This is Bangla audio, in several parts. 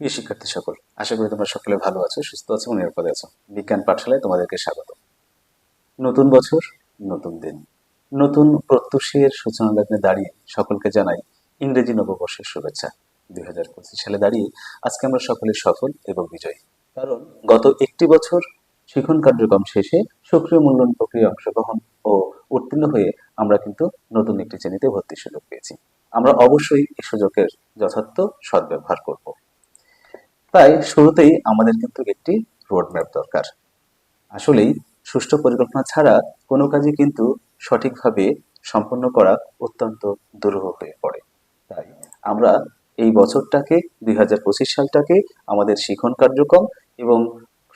প্রিয় শিক্ষার্থী সকল, আশা করি তোমরা সকলে ভালো আছো, সুস্থ আছো এবং নিরাপদে আছো। বিজ্ঞান পাঠশালায় তোমাদেরকে স্বাগত। নতুন বছর, নতুন দিন, নতুন প্রত্যুষের সূচনা লগ্নে দাঁড়িয়ে সকলকে জানাই ইংরেজি নববর্ষের শুভেচ্ছা। 2025 সালে দাঁড়িয়ে আজকে আমরা সকলে সফল এবং বিজয়ী। কারণ গত একটি বছর শিক্ষণ কার্যক্রম শেষে সক্রিয় মূল্যায়ন প্রক্রিয়ায় অংশগ্রহণ ও উত্তীর্ণ হয়ে আমরা কিন্তু নতুন একটি শ্রেণীতে ভর্তির সুযোগ পেয়েছি। আমরা অবশ্যই এই সুযোগের যথার্থ সদ্ব্যবহার করব। তাই শুরুতেই আমাদের কিন্তু একটি রোডম্যাপ দরকার। আসলেই সুষ্ঠু পরিকল্পনা ছাড়া কোনো কাজই কিন্তু সঠিকভাবে সম্পন্ন করা অত্যন্ত দুরূহ হয়ে পড়ে। তাই আমরা এই বছরটাকে 2025 সালটাকে আমাদের শিখন কার্যক্রম এবং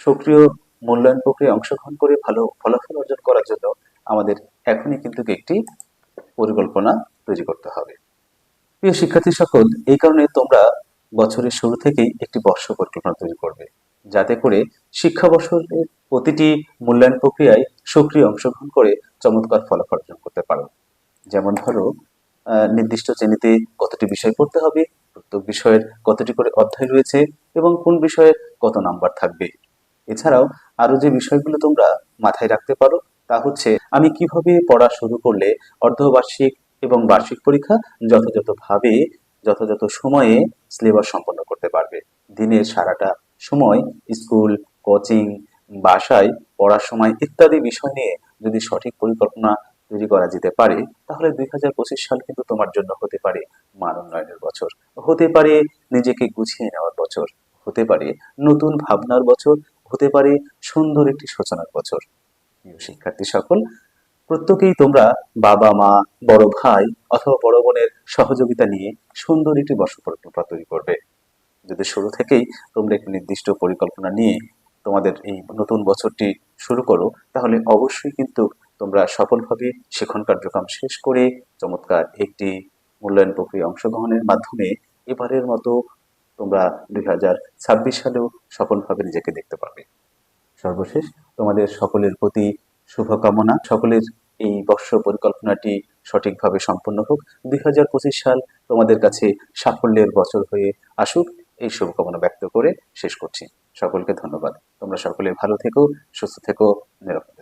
সক্রিয় মূল্যায়ন প্রক্রিয়ায় অংশগ্রহণ করে ভালো ফলাফল অর্জন করার জন্য আমাদের এখনই কিন্তু একটি পরিকল্পনা তৈরি করতে হবে। প্রিয় শিক্ষার্থী সকল, এই কারণে তোমরা বছরের শুরু থেকেই একটি বর্ষ পরিকল্পনা তৈরি করবে, যাতে করে শিক্ষাবর্ষের প্রতিটি মূল্যায়ন প্রক্রিয়ায় সক্রিয় অংশগ্রহণ করে চমৎকার ফলাফল অর্জন করতে পারো। যেমন ধরো, নির্দিষ্ট শ্রেণীতে কতটি বিষয় পড়তে হবে, প্রত্যেক বিষয়ের কতটি করে অধ্যায় রয়েছে এবং কোন বিষয়ে কত নাম্বার থাকবে। এছাড়াও আরো যে বিষয়গুলো তোমরা মাথায় রাখতে পারো তা হচ্ছে, আমি কিভাবে পড়া শুরু করলে অর্ধবার্ষিক এবং বার্ষিক পরীক্ষা যথাযথভাবে যথাযথ সময়ে সিলেবাস সম্পন্ন করতে পারবে। দিনের সারাটা সময় স্কুল, কোচিং, বাসায় পড়ার সময় ইত্যাদি বিষয় নিয়ে যদি সঠিক পরিকল্পনা তৈরি করা যেতে পারে, তাহলে 2025 সাল কিন্তু তোমার জন্য হতে পারে মান উন্নয়নের বছর, হতে পারে নিজেকে গুছিয়ে নেওয়ার বছর, হতে পারে নতুন ভাবনার বছর, হতে পারে সুন্দর একটি সূচনার বছর। প্রিয় শিক্ষার্থী সকল, প্রত্যেকেই তোমরা বাবা মা, বড় ভাই অথবা বড় বোনের সহযোগিতা নিয়ে সুন্দর একটি বর্ষ পরিকল্পনা তৈরি করবে। যদি শুরু থেকেই তোমরা একটি নির্দিষ্ট পরিকল্পনা নিয়ে তোমাদের এই নতুন বছরটি শুরু করো, তাহলে অবশ্যই কিন্তু তোমরা সফলভাবে শিক্ষণ কার্যক্রম শেষ করে চমৎকার একটি মূল্যায়ন প্রক্রিয়ায় অংশগ্রহণের মাধ্যমে এবারের মতো তোমরা 2026 সালেও সফলভাবে নিজেকে দেখতে পাবে। সর্বশেষ তোমাদের সকলের প্রতি শুভকামনা, সকলের এই বর্ষ পরিকল্পনাটি সঠিকভাবে সম্পন্ন হোক। 2025 সাল তোমাদের কাছে সাফল্যের বছর হয়ে আসুক, এই শুভকামনা ব্যক্ত করে শেষ করছি। সকলকে ধন্যবাদ। তোমরা সকলে ভালো থেকো, সুস্থ থেকো, নিরাপদে থেকো।